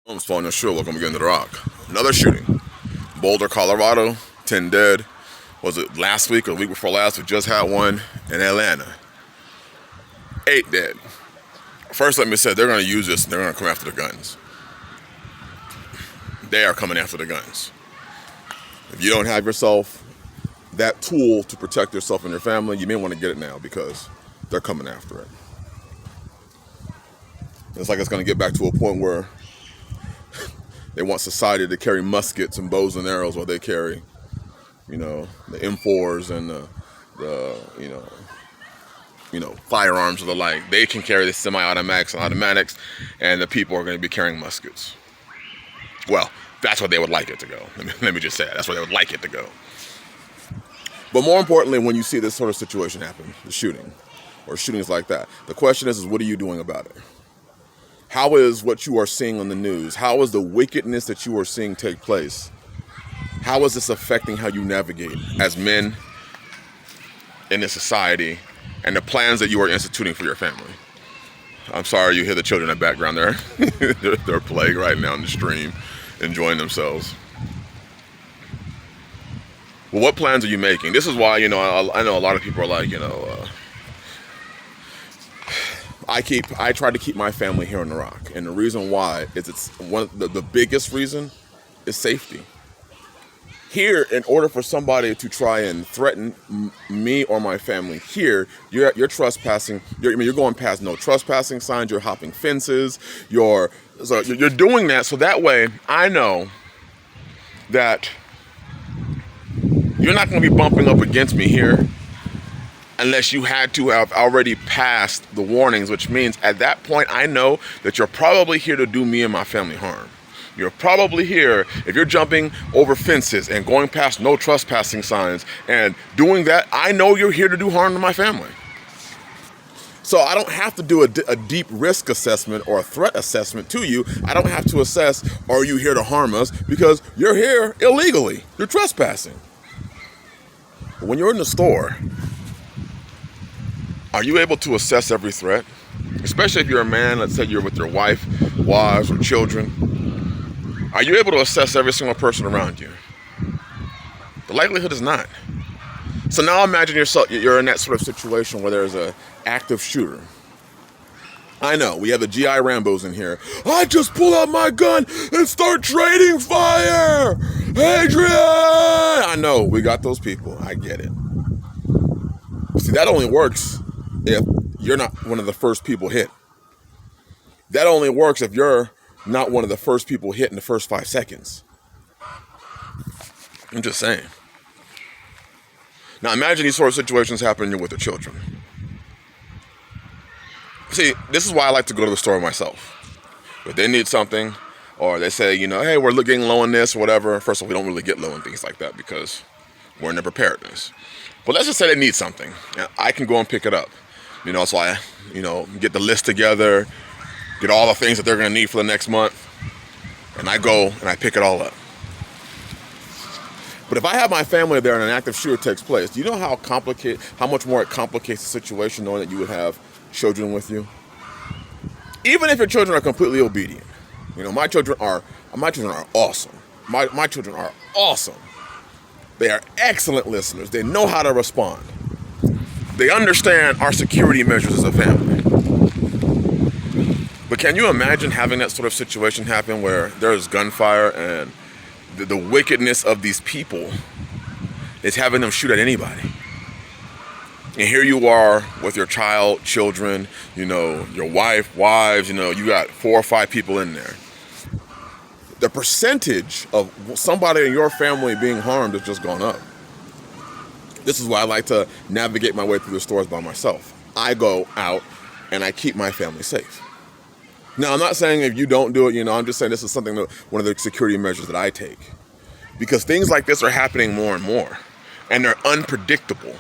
I'm Spawn Yahshua. Welcome again to The Rock. Another shooting. Boulder, Colorado. 10 dead. Was it last week or the week before last? We just had one in Atlanta. 8 dead. First, let me say, they're going to use this and they're going to come after the guns. They are coming after the guns. If you don't have yourself that tool to protect yourself and your family, you may want to get it now because they're coming after it. It's like it's going to get back to a point where they want society to carry muskets and bows and arrows while they carry, the M4s and the firearms or the like. They can carry the semi-automatics and automatics, and the people are going to be carrying muskets. Well, that's what they would like it to go. Let me just say that. That's where they would like it to go. But more importantly, when you see this sort of situation happen, the shooting, or shootings like that, the question is what are you doing about it? How is what you are seeing on the news, how is the wickedness that you are seeing take place, how is this affecting how you navigate as men in this society and the plans that you are instituting for your family? I'm sorry you hear the children in the background there. They're playing right now in the stream, enjoying themselves. Well, what plans are you making? This is why, I know a lot of people are like, I try to keep my family here on the Rock, and the reason why is it's one of the biggest reason is safety. Here, in order for somebody to try and threaten me or my family here, you're trespassing. You're going past no trespassing signs. You're hopping fences. You're doing that so that way I know that you're not going to be bumping up against me here unless you had to have already passed the warnings, which means at that point I know that you're probably here to do me and my family harm. You're probably here, if you're jumping over fences and going past no trespassing signs and doing that, I know you're here to do harm to my family. So I don't have to do a deep risk assessment or a threat assessment to you. I don't have to assess, are you here to harm us? Because you're here illegally. You're trespassing. But when you're in the store, are you able to assess every threat? Especially if you're a man, let's say you're with your wife, wives, or children. Are you able to assess every single person around you? The likelihood is not. So now imagine you're in that sort of situation where there's an active shooter. I know, we have the GI Rambos in here. I just pull out my gun and start trading fire! Adrian! I know, we got those people. I get it. See, that only works if you're not one of the first people hit. That only works if you're not one of the first people hit in the first 5 seconds. I'm just saying. Now imagine these sort of situations happening with the children. See, this is why I like to go to the store myself. If they need something, or they say, hey, we're getting low on this or whatever. First of all, we don't really get low on things like that because we're in the preparedness. But let's just say they need something. I can go and pick it up. So I, get the list together, get all the things that they're going to need for the next month, and I go and I pick it all up. But if I have my family there and an active shooter takes place, do you know how much more it complicates the situation knowing that you would have children with you? Even if your children are completely obedient. My children are awesome. My children are awesome. They are excellent listeners. They know how to respond. They understand our security measures as a family. But can you imagine having that sort of situation happen where there's gunfire and the wickedness of these people is having them shoot at anybody? And here you are with your children, your wives, you got 4 or 5 people in there. The percentage of somebody in your family being harmed has just gone up. This is why I like to navigate my way through the stores by myself. I go out and I keep my family safe. Now, I'm not saying if you don't do it, I'm just saying this is one of the security measures that I take. Because things like this are happening more and more. And they're unpredictable.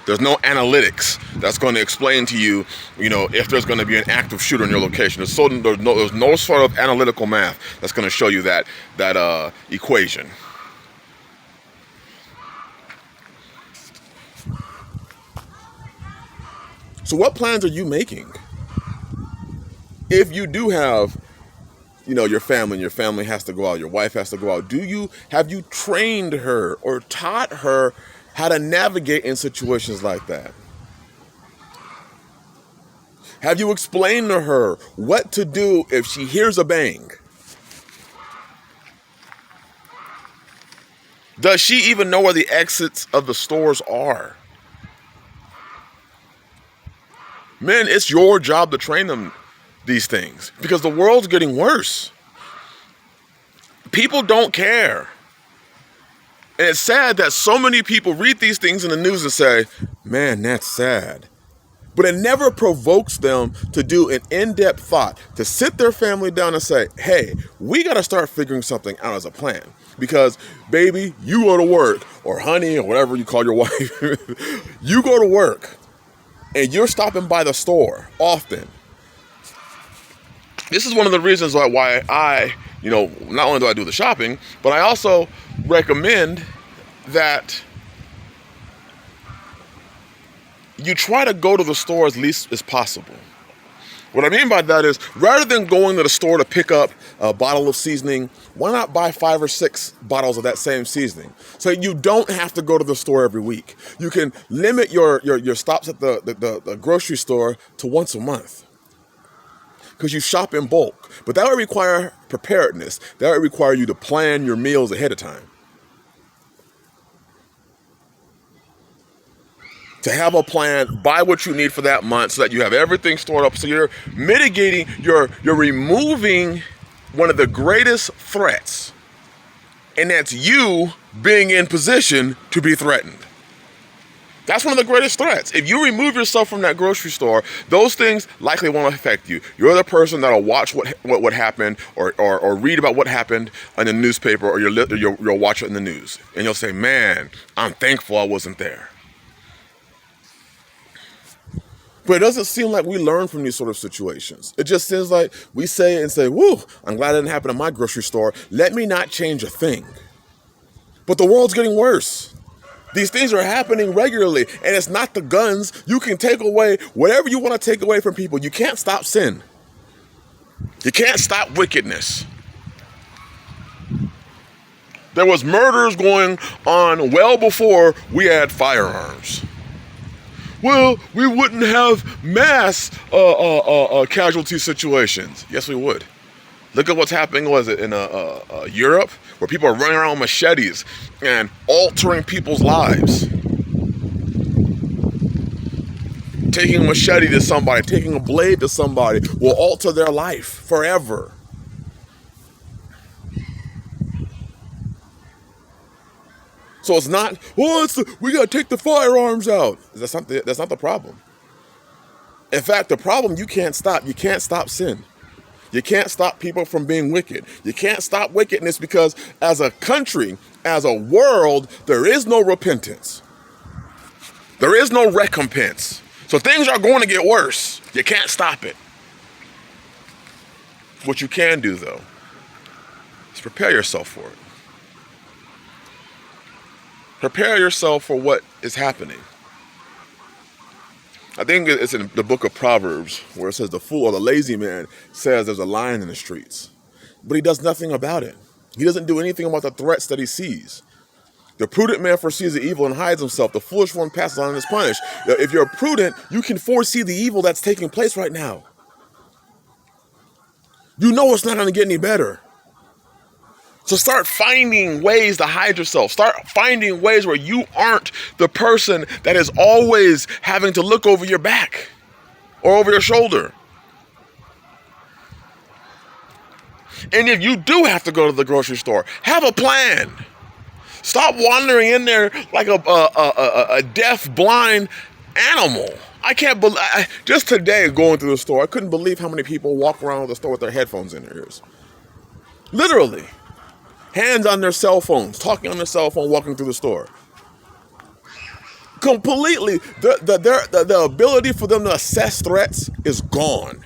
There's no analytics that's going to explain to you, if there's going to be an active shooter in your location. There's no sort of analytical math that's going to show you that equation. So what plans are you making? If you do have your family, and your family has to go out, your wife has to go out. Have you trained her or taught her how to navigate in situations like that? Have you explained to her what to do if she hears a bang? Does she even know where the exits of the stores are? Men, it's your job to train them these things, because the world's getting worse. People don't care. And it's sad that so many people read these things in the news and say, man, that's sad. But it never provokes them to do an in-depth thought, to sit their family down and say, hey, we got to start figuring something out as a plan. Because, baby, you go to work, or honey, or whatever you call your wife, you go to work, and you're stopping by the store often. This is one of the reasons why I, not only do I do the shopping, but I also recommend that you try to go to the store as least as possible. What I mean by that is, rather than going to the store to pick up a bottle of seasoning, why not buy 5 or 6 bottles of that same seasoning? So you don't have to go to the store every week. You can limit your stops at the grocery store to once a month, because you shop in bulk. But that would require preparedness. That would require you to plan your meals ahead of time. To have a plan, buy what you need for that month so that you have everything stored up. So you're mitigating, you're removing one of the greatest threats, and that's you being in position to be threatened. That's one of the greatest threats. If you remove yourself from that grocery store, those things likely won't affect you. You're the person that'll watch what happened, or read about what happened in the newspaper, or you'll watch it in the news, and you'll say, man, I'm thankful I wasn't there. But it doesn't seem like we learn from these sort of situations. It just seems like we say it and say, woo, I'm glad it didn't happen in my grocery store. Let me not change a thing. But the world's getting worse. These things are happening regularly, and it's not the guns. You can take away whatever you want to take away from people. You can't stop sin. You can't stop wickedness. There was murders going on well before we had firearms. Well, we wouldn't have mass casualty situations. Yes, we would. Look at what's happening, in Europe, where people are running around with machetes and altering people's lives. Taking a machete to somebody, taking a blade to somebody will alter their life forever. So it's not, we got to take the firearms out. That's not the problem. In fact, the problem you can't stop. You can't stop sin. You can't stop people from being wicked. You can't stop wickedness, because as a country, as a world, there is no repentance. There is no recompense. So things are going to get worse. You can't stop it. What you can do, though, is prepare yourself for it. Prepare yourself for what is happening. I think it's in the book of Proverbs where it says the fool or the lazy man says there's a lion in the streets, but he does nothing about it. He doesn't do anything about the threats that he sees. The prudent man foresees the evil and hides himself. The foolish one passes on and is punished. If you're prudent, you can foresee the evil that's taking place right now. You know it's not going to get any better. So start finding ways to hide yourself. Start finding ways where you aren't the person that is always having to look over your back or over your shoulder. And if you do have to go to the grocery store, have a plan. Stop wandering in there like a deaf, blind animal. I can't believe, just today going through the store, I couldn't believe how many people walk around the store with their headphones in their ears. Literally. Hands on their cell phones, talking on their cell phone, walking through the store. Completely, the ability for them to assess threats is gone.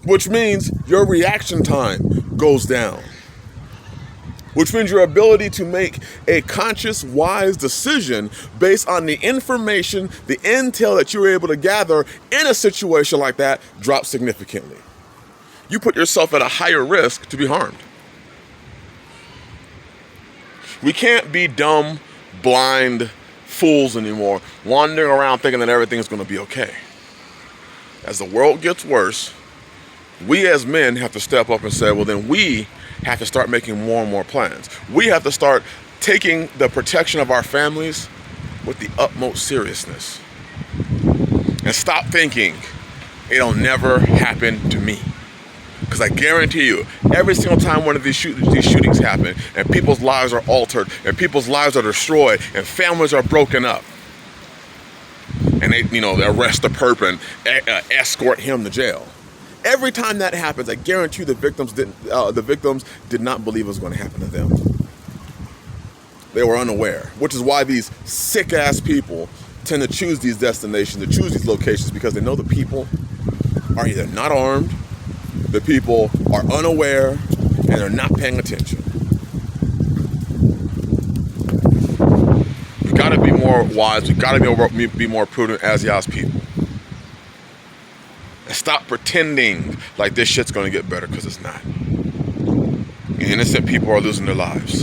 Which means your reaction time goes down. which means your ability to make a conscious, wise decision based on the information, the intel that you were able to gather in a situation like that drops significantly. You put yourself at a higher risk to be harmed. We can't be dumb, blind fools anymore, wandering around thinking that everything's going to be okay. As the world gets worse, we as men have to step up and say, well, then we have to start making more and more plans. We have to start taking the protection of our families with the utmost seriousness. And stop thinking it'll never happen to me. Because I guarantee you, every single time one of these shootings happen, and people's lives are altered, and people's lives are destroyed, and families are broken up, and they arrest the perp and escort him to jail. Every time that happens, I guarantee you the victims did not believe it was going to happen to them. They were unaware, which is why these sick-ass people tend to choose these destinations, to choose these locations, because they know the people are either not armed, the people are unaware, and they're not paying attention. We've got to be more wise. We've got to be more prudent as Yah's people. And stop pretending like this shit's going to get better, because it's not. Innocent people are losing their lives.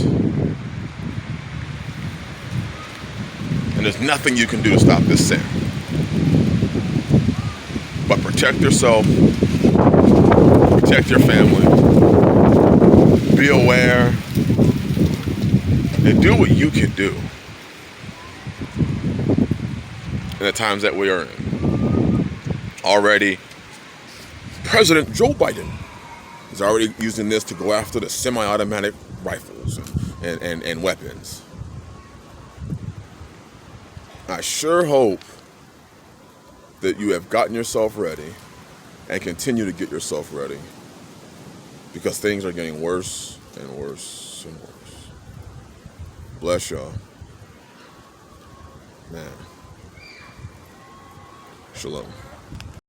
And there's nothing you can do to stop this sin. But protect yourself. Protect your family. Be aware. And do what you can do in the times that we are in. Already, President Joe Biden is already using this to go after the semi-automatic rifles and weapons. I sure hope that you have gotten yourself ready and continue to get yourself ready, because things are getting worse and worse and worse. Bless y'all. Man. Shalom.